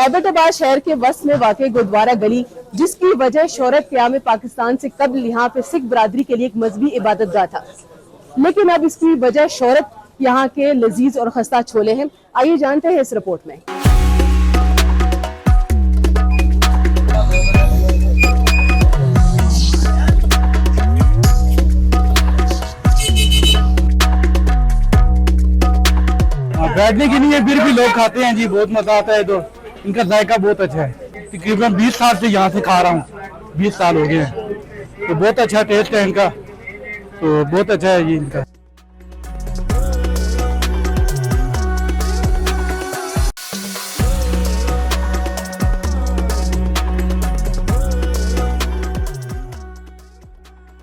एबटाबाद शहर के वस्त में वाक़ई गुरुद्वारा गली, जिसकी वजह शोहरत क़याम पाकिस्तान से कबल यहाँ पे सिख बरादरी के लिए एक मजहबी इबादतगाह था, लेकिन अब इसकी वजह शोहरत यहाँ के लजीज और खस्ता छोले हैं। आइए जानते हैं इस रिपोर्ट में। बैठने की नहीं है, फिर भी लोग खाते हैं जी, बहुत मजा आता है। तो इनका जायका बहुत अच्छा है। तकरीबन 20 साल से यहाँ से खा रहा हूँ, 20 साल हो गए हैं। तो बहुत अच्छा टेस्ट है इनका, तो बहुत अच्छा है ये इनका।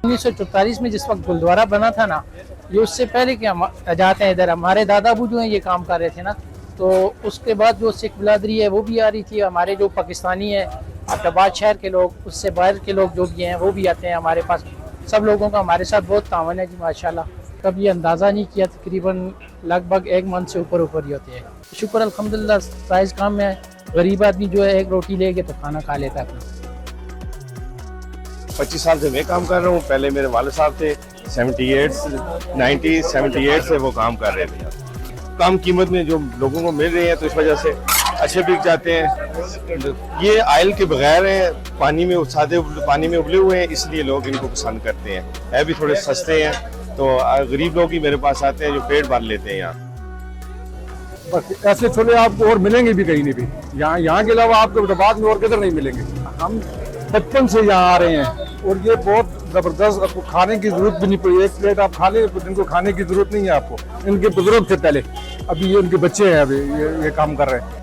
उन्नीस में जिस वक्त गुरुद्वारा बना था ना, ये उससे पहले के हम जाते हैं इधर। हमारे दादा अबू जो हैं ये काम कर रहे थे ना, तो उसके बाद जो सिख बिरादरी है वो भी आ रही थी। हमारे जो पाकिस्तानी है, एबटाबाद शहर के लोग, उससे बाहर के लोग जो भी हैं वो भी आते हैं हमारे पास। सब लोगों का हमारे साथ बहुत तावन है जी माशाल्लाह। कभी अंदाज़ा नहीं किया, तकरीबन लगभग 1 मंथ से ऊपर ही होते हैं। शुक्र अल्हम्दुलिल्लाह, साइज़ काम में गरीब आदमी जो है एक रोटी लेके तो खाना खा लेता है अपना। 25 साल से मैं काम कर रहा हूँ। पहले मेरे वाले साहब थे 78 से वो काम कर रहे थे। कम कीमत में जो लोगों को मिल रहे हैं तो इस वजह से अच्छे बिक जाते हैं। ये आयल के बगैर हैं, पानी में सादे पानी में उबले हुए हैं, इसलिए लोग इनको पसंद करते हैं। है भी थोड़े सस्ते हैं, तो गरीब लोग ही मेरे पास आते हैं जो पेट भर लेते हैं यहाँ। बस ऐसे छोले आपको और मिलेंगे भी कहीं नहीं भी, यहाँ के अलावा आपको एबटाबाद में और किधर नहीं मिलेंगे। हम बचपन से यहाँ आ रहे हैं और ये बहुत जबरदस्त, आपको खाने की जरूरत भी नहीं पड़ी। एक प्लेट आप खा लें, इनको खाने की जरूरत नहीं है आपको। इनके बुजुर्ग थे पहले, अभी ये उनके बच्चे हैं, अभी ये काम कर रहे हैं।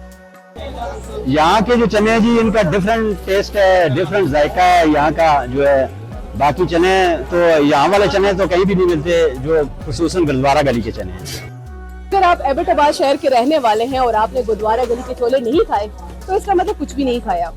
यहाँ के जो चने हैं जी, इनका डिफरेंट टेस्ट है, डिफरेंट जायका है यहाँ का जो है। बाकी चने तो यहाँ वाले चने तो कहीं भी नहीं मिलते, जो खुसूसन गुरुद्वारा गली के चने हैं। अगर आप एबटाबाद शहर के रहने वाले हैं और आपने गुरुद्वारा गली के छोले नहीं खाए, तो इसका मतलब कुछ भी नहीं खाया।